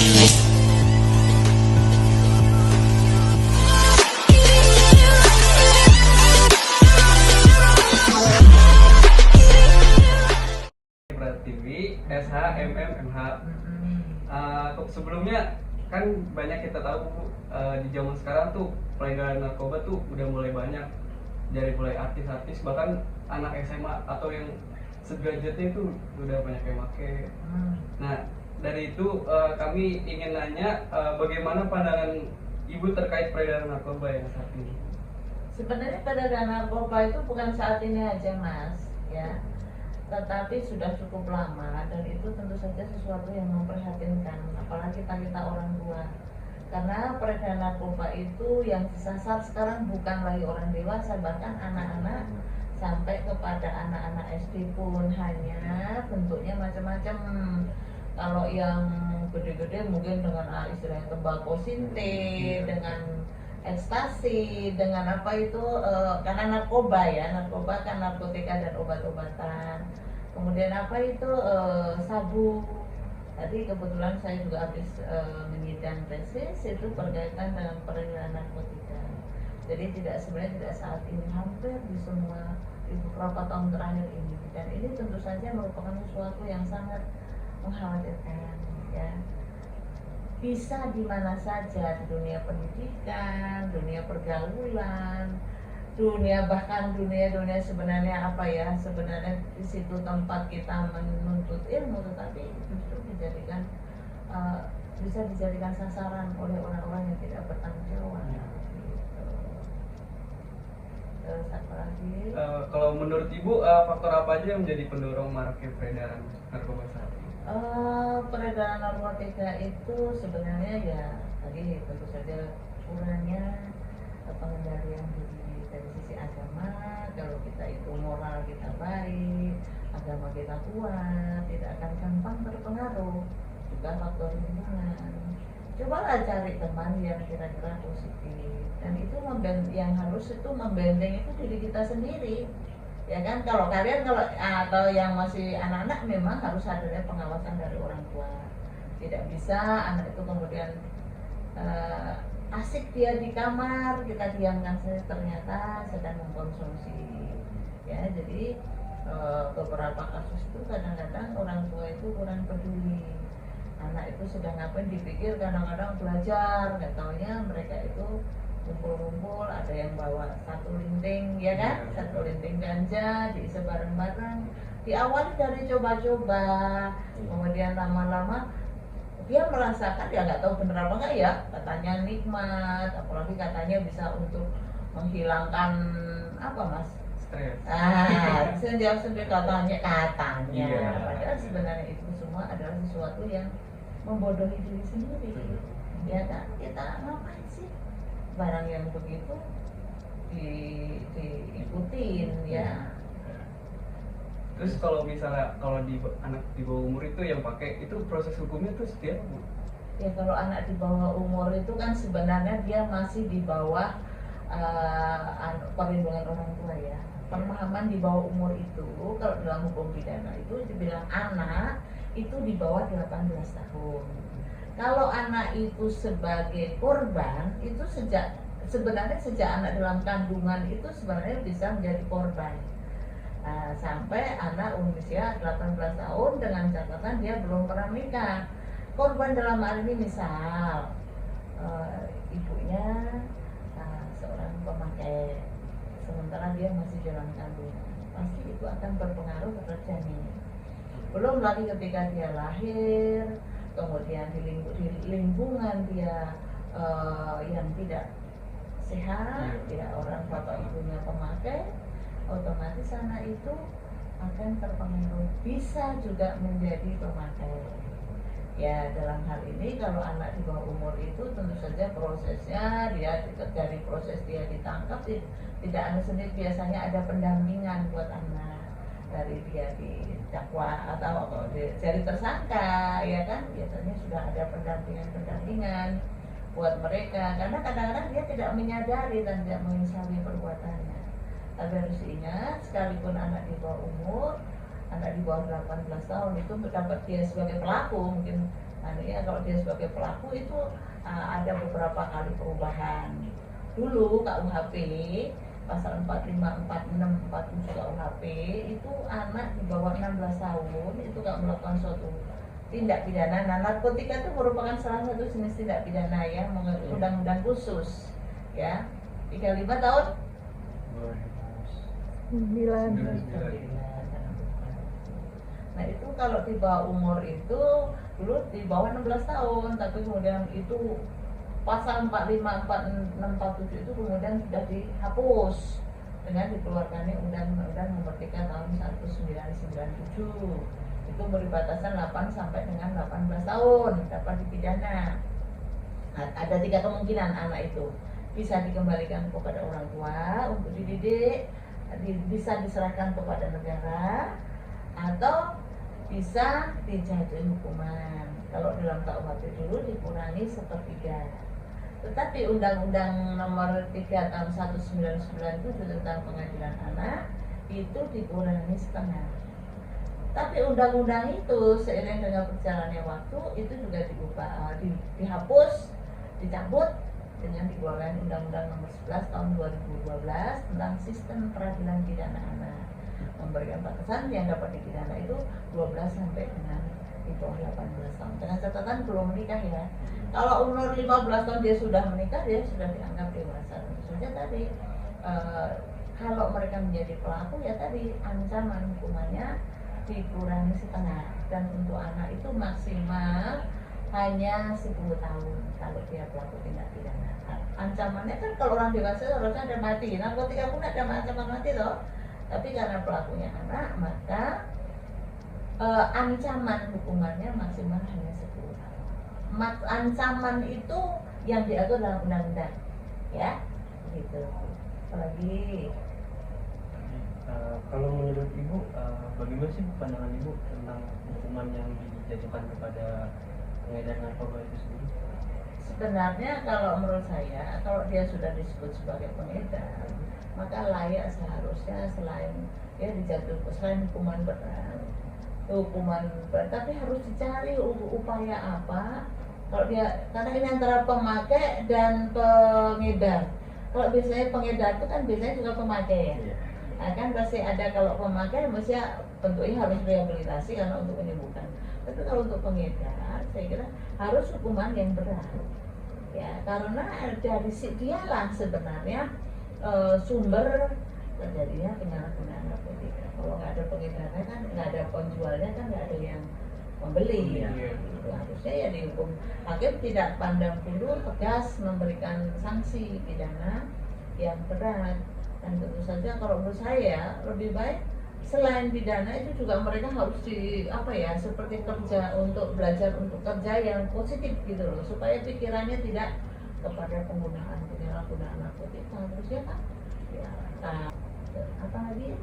Pratiwi, SHMMMH. Sebelumnya kan banyak kita tahu di zaman sekarang tuh peredaran narkoba tuh udah mulai banyak, dari mulai artis-artis bahkan anak SMA atau yang sederajatnya itu udah banyak yang pakai. Nah dari itu kami ingin nanya bagaimana pandangan ibu terkait peredaran narkoba yang saat ini? Sebenarnya peredaran narkoba itu bukan saat ini aja mas, ya, tetapi sudah cukup lama, dan itu tentu saja sesuatu yang memprihatinkan, apalagi kita orang tua. Karena peredaran narkoba itu yang disasar sekarang bukan lagi orang dewasa, bahkan anak-anak sampai kepada anak-anak SD pun, hanya bentuknya macam-macam. Kalau yang gede-gede mungkin dengan istilahnya tembakau sintet, dengan ekstasi, dengan apa itu karena narkoba ya, narkoba kan narkotika dan obat-obatan. Kemudian apa itu sabu. Tadi kebetulan saya juga habis menyidang tesis itu berkaitan dengan peredaran narkotika. Jadi sebenarnya tidak saat ini, hampir di semua di beberapa tahun terakhir ini, dan ini tentu saja merupakan sesuatu yang sangat mengkhawatirkan ya. Bisa di mana saja, di dunia pendidikan, dunia pergaulan, bahkan dunia sebenarnya apa ya, sebenarnya di situ tempat kita menuntut ilmu, tetapi justru bisa dijadikan sasaran oleh orang-orang yang tidak bertanggung jawab. Terus apa lagi? Kalau menurut ibu faktor apa aja yang menjadi pendorong maraknya peredaran narkoba saat ini? Peredaran narkotika itu sebenarnya ya tadi tentu saja kurangnya pengendalian diri dari sisi agama. Kalau kita itu moral kita baik, agama kita kuat, tidak akan gampang terpengaruh. Juga faktor lingkungan. Cobalah cari teman yang kira-kira positif, dan itu yang harus itu membanding itu diri kita sendiri. Ya kan, kalau atau yang masih anak-anak memang harus adanya pengawasan dari orang tua. Tidak bisa anak itu kemudian asik dia di kamar, kita diamkan saja, ternyata sedang mengkonsumsi. Ya, jadi beberapa kasus itu kadang-kadang orang tua itu kurang peduli. Anak itu sedang ngapain dipikir, kadang-kadang belajar, nggak taunya mereka itu kumpul-kumpul, ada yang bawa satu linting ya kan, satu linting ganja diisi bareng-bareng. Diawali dari coba-coba, kemudian lama-lama dia merasakan, dia nggak tahu bener apa nggak ya, katanya nikmat, apalagi katanya bisa untuk menghilangkan apa mas, stres. Sendiri katanya padahal sebenarnya itu semua adalah sesuatu yang membodohi diri sendiri. Ya kan, kita ngapain sih barang yang begitu diikutin ya. Terus kalau misalnya anak di bawah umur itu yang pakai, itu proses hukumnya tuh seperti apa, Bu? Ya kalau anak di bawah umur itu kan sebenarnya dia masih di bawah perlindungan orang tua ya. Pemahaman di bawah umur itu kalau dalam hukum pidana itu dibilang anak itu di bawah 18 tahun. Kalau anak itu sebagai korban itu sebenarnya sejak anak dalam kandungan itu sebenarnya bisa menjadi korban. Sampai anak usia 18 tahun dengan catatan dia belum pernah menikah. Korban dalam hal ini misal ibunya seorang pemakai, sementara dia masih dalam kandungan, pasti itu akan berpengaruh ke janin. Belum lagi ketika dia lahir, kemudian di lingkungan dia yang tidak sehat, ya orang bapak ibunya pemakai, otomatis anak itu akan terpengaruh, bisa juga menjadi pemakai. Ya dalam hal ini kalau anak di bawah umur itu tentu saja prosesnya dari proses dia ditangkap tidak ada sendiri, biasanya ada pendampingan buat anak dari dia didakwa atau jadi tersangka ya kan, biasanya sudah ada pendampingan buat mereka, karena kadang-kadang dia tidak menyadari dan tidak menyesali perbuatannya. Tapi harus diingat, sekalipun anak di bawah umur anak di bawah 18 tahun itu dapat dia sebagai pelaku mungkin ya kalau dia sebagai pelaku itu ada beberapa kali perubahan. Dulu KUHP pasal 45, 46, 47 KUHP itu anak di bawah 16 tahun itu kalau melakukan suatu tindak pidana. Nah, narkotika itu merupakan salah satu jenis tindak pidana yang undang-undang khusus ya. 35 tahun 9. Nah itu kalau di bawah umur itu dulu di bawah 16 tahun, tapi kemudian itu pasal 45, 46, 47 itu kemudian sudah dihapus dengan dikeluarkannya Undang-Undang Nomor 3 Tahun 1997. Itu beri batasan 8 sampai dengan 18 tahun dapat dipidana. Nah, ada 3 kemungkinan anak itu bisa dikembalikan kepada orang tua untuk dididik, bisa diserahkan kepada negara, atau bisa dijatuhi hukuman. Kalau dalam KUHP dulu dikurangi 1/3. Tetapi Undang-Undang Nomor 3 Tahun 1997 tentang Pengadilan Anak itu dikurangi setengah. Tapi undang-undang itu seiring dengan berjalannya waktu itu juga dihapus, dicabut dengan dikeluarkan Undang-Undang Nomor 11 Tahun 2012 tentang Sistem Peradilan Pidana Anak, memberikan batasan yang dapat dipidana itu 12 sampai dengan di bawah 18 tahun. Dengan catatan belum menikah ya. Kalau umur 15 tahun dia sudah menikah, dia sudah dianggap dewasa. Tentu saja tadi kalau mereka menjadi pelaku ya tadi ancaman hukumannya dikurangi setengah, dan untuk anak itu maksimal hanya 10 tahun kalau dia pelaku tindak pidana. Ancamannya kan kalau orang dewasa harusnya ada mati. Narkotika pun ada ancaman mati loh. Tapi karena pelakunya anak, maka ancaman hukumannya maksimal hanya 10 tahun. Ancaman itu yang diatur dalam undang-undang, ya, gitu. Apalagi kalau menurut Ibu, bagaimana sih pandangan Ibu tentang hukuman yang dijatuhkan kepada pengedar narkoba itu sendiri? Sebenarnya kalau menurut saya, kalau dia sudah disebut sebagai pengedar, maka layak seharusnya selain ya dijatuhkan selain hukuman berat, tapi harus dicari upaya apa. Kalau dia, karena ini antara pemakai dan pengedar. Kalau biasanya pengedar itu kan biasanya juga pemakai ya. Iya. Nah, kan pasti ada kalau pemakai mestinya tentunya harus rehabilitasi karena untuk penyembuhan. Tapi kalau untuk pengedar, saya kira harus hukuman yang berat. Ya, karena dari dialah sebenarnya sumber terjadinya penyalahgunaan narkotika. Kalau nggak ada pengedarnya kan nggak ada penjualnya kan nggak ada yang membeli. Iya. Itu harusnya ya dihukum. Hakim tidak pandang bulu, tegas memberikan sanksi pidana yang berat. Dan tentu saja kalau menurut saya lebih baik selain pidana itu juga mereka harus seperti kerja untuk belajar untuk kerja yang positif gitu loh, supaya pikirannya tidak kepada penyalahgunaan narkotika. Terusnya kan ya, apa lagi?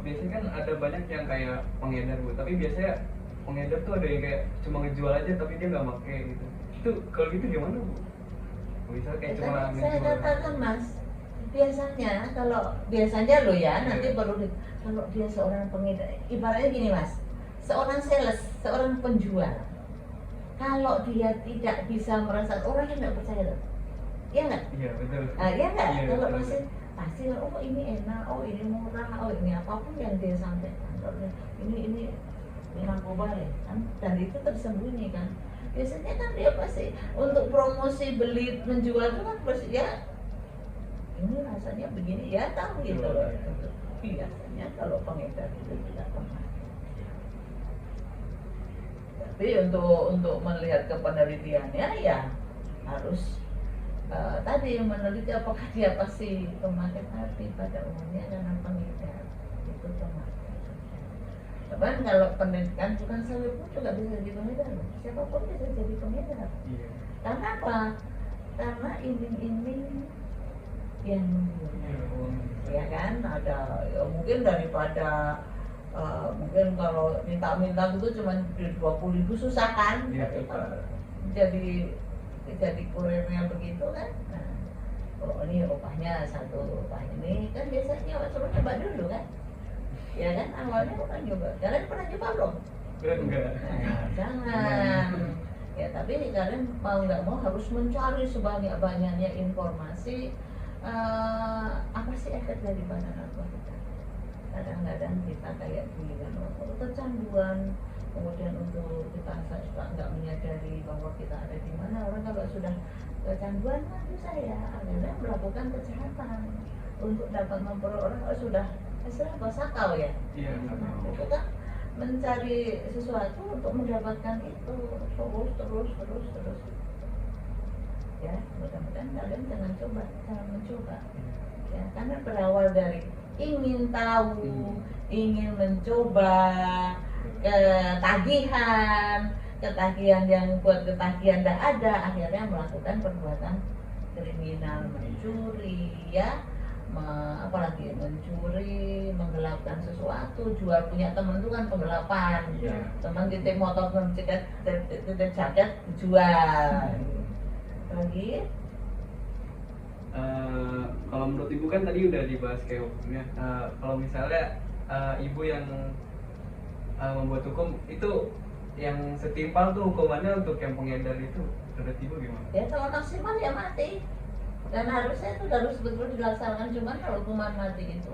Biasanya kan ada banyak yang kayak pengedar Bu, tapi biasanya pengedar tuh ada yang kayak cuma ngejual aja tapi dia nggak pakai gitu. Itu kalau gitu gimana Bu? Bisa kayak cuma Saya ngejual. katakan Mas, biasanya loh ya, nanti baru kalau dia seorang pengedar, ibaratnya gini Mas, seorang sales, seorang penjual, kalau dia tidak bisa merasa, orang yang nggak percaya loh, ya nggak? Iya betul. Ya nggak? Iya, Kalau betul. pasti oh ini enak, oh ini murah, oh ini apapun yang dia sampaikan, ini narkoba ya kan, dan itu tersembunyi kan. Biasanya kan dia pasti untuk promosi beli menjual itu kan pasti ya ini rasanya begini ya tahu gitu loh. Biasanya kalau pengedar itu tidak pernah. Tapi untuk melihat ke penelitiannya ya harus tadi meneliti apakah dia pasti pemakai, tapi pada umumnya karena pengedar itu pemakai. Cuman kalau pendidikan bukan saya pun juga bisa jadi pengedar, siapapun bisa jadi pengedar. Iya. Karena apa? Karena iming-iming yang ya kan ada ya mungkin daripada mungkin kalau minta gitu cuma 20.000 susah kan, Iya, tapi susah. jadi kurirnya begitu kan. Nah, kalau ini upahnya satu upah ini kan biasanya suruh coba dulu kan. Ya kan awalnya pernah nyoba. Kalian pernah nyoba belum? Enggak. Nah, jangan. Ya tapi kalian mau nggak mau harus mencari sebanyak-banyaknya informasi apa sih efek daripada narkotika. Kadang-kadang kita kayak gini kan, kecanduan, kemudian untuk kita suka nggak menyadari bahwa kita ada di mana. Orang kalau sudah kecanduan itu saya akhirnya melakukan kejahatan untuk dapat memperoleh. Orang kalau sudah istilah sakau ya, Iya. itu kan mencari sesuatu untuk mendapatkan itu terus ya. Mudah-mudahan kalian jangan mencoba ya, karena berawal dari ingin tahu, ingin mencoba, ketagihan yang buat ketagihan tidak ada, akhirnya melakukan perbuatan kriminal, mencuri ya, apalagi mencuri, menggelapkan sesuatu, jual punya temen itu kan penggelapan. Teman titip motor, titip jaket, jual. Lagi kalau menurut ibu kan tadi udah dibahas kayak hukumnya. Kalau misalnya ibu yang membuat hukum itu yang setimpal tuh hukumannya untuk yang pengedar itu, menurut ibu gimana? ya kalau maksimal ya mati, dan harusnya itu harus betul dilaksanakan. Cuman kalau hukuman mati itu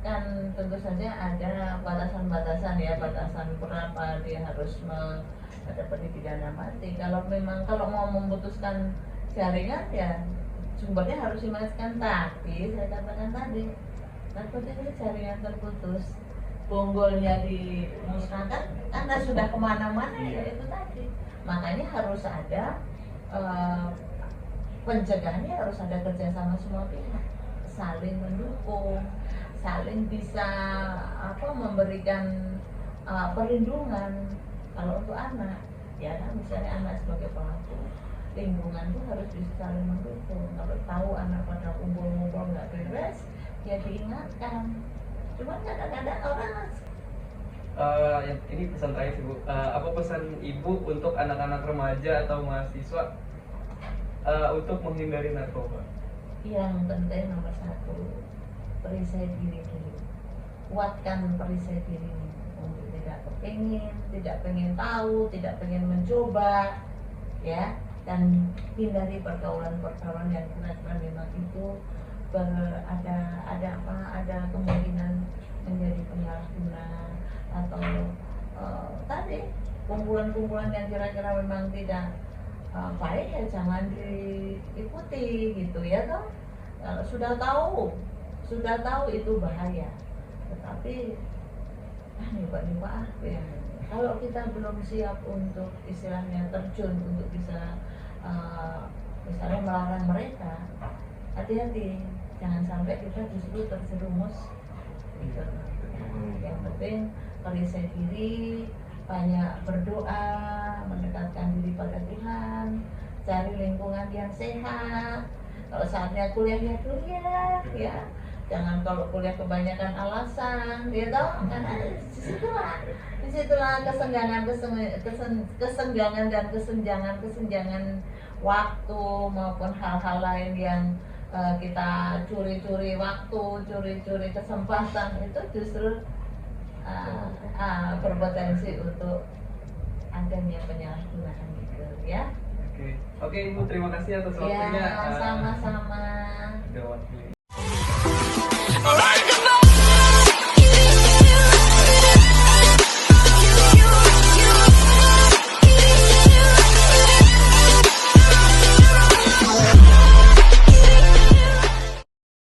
kan tentu saja ada batasan-batasan ya, batasan berapa dia harus ada pidana mati. Kalau mau memutuskan jaringan ya sumbernya harus dimasukkan. Tapi saya katakan tadi, takutnya ini jaringan terputus, bonggolnya dimusnahkan karena sudah kemana-mana ya itu tadi. Makanya harus ada pencegahannya, harus ada kerjasama semua pihak, saling mendukung, saling bisa memberikan perlindungan. Kalau untuk anak ya kan, misalnya anak sebagai pelaku, lingkungan itu harus bisa saling mendukung. Kalau tahu anak pada kumpul-kumpul nggak beres ya diingatkan. Cuman kadang-kadang orang ini pesan terakhir ibu, apa pesan ibu untuk anak-anak remaja atau mahasiswa untuk menghindari narkoba? yang penting nomor satu, perisai diri dulu, kuatkan perisai diri untuk tidak pengen tahu, tidak pengen mencoba ya, dan hindari pergaulan-pergaulan yang kira-kira memang itu ada kemungkinan menjadi penyalahguna atau tadi kumpulan-kumpulan yang kira-kira memang tidak baik ya jangan diikuti gitu ya toh. Kalau sudah tahu itu bahaya, tetapi nyoba ya. Kalau kita belum siap untuk istilahnya terjun untuk bisa misalnya melarang mereka, hati-hati, jangan sampai kita justru terjerumus gitu. Yang penting perisai diri, banyak berdoa, mendekatkan diri pada Tuhan, cari lingkungan yang sehat. Kalau saatnya kuliah ya, jangan kalau kuliah kebanyakan alasan, ya toh, karena disitulah kesenggangan dan kesenjangan waktu maupun hal-hal lain yang kita curi-curi waktu, curi-curi kesempatan, itu justru berpotensi untuk adanya penyalahgunaan gitu ya. Oke, Ibu, terima kasih atas waktunya. Ya, sama-sama. Udah waktunya.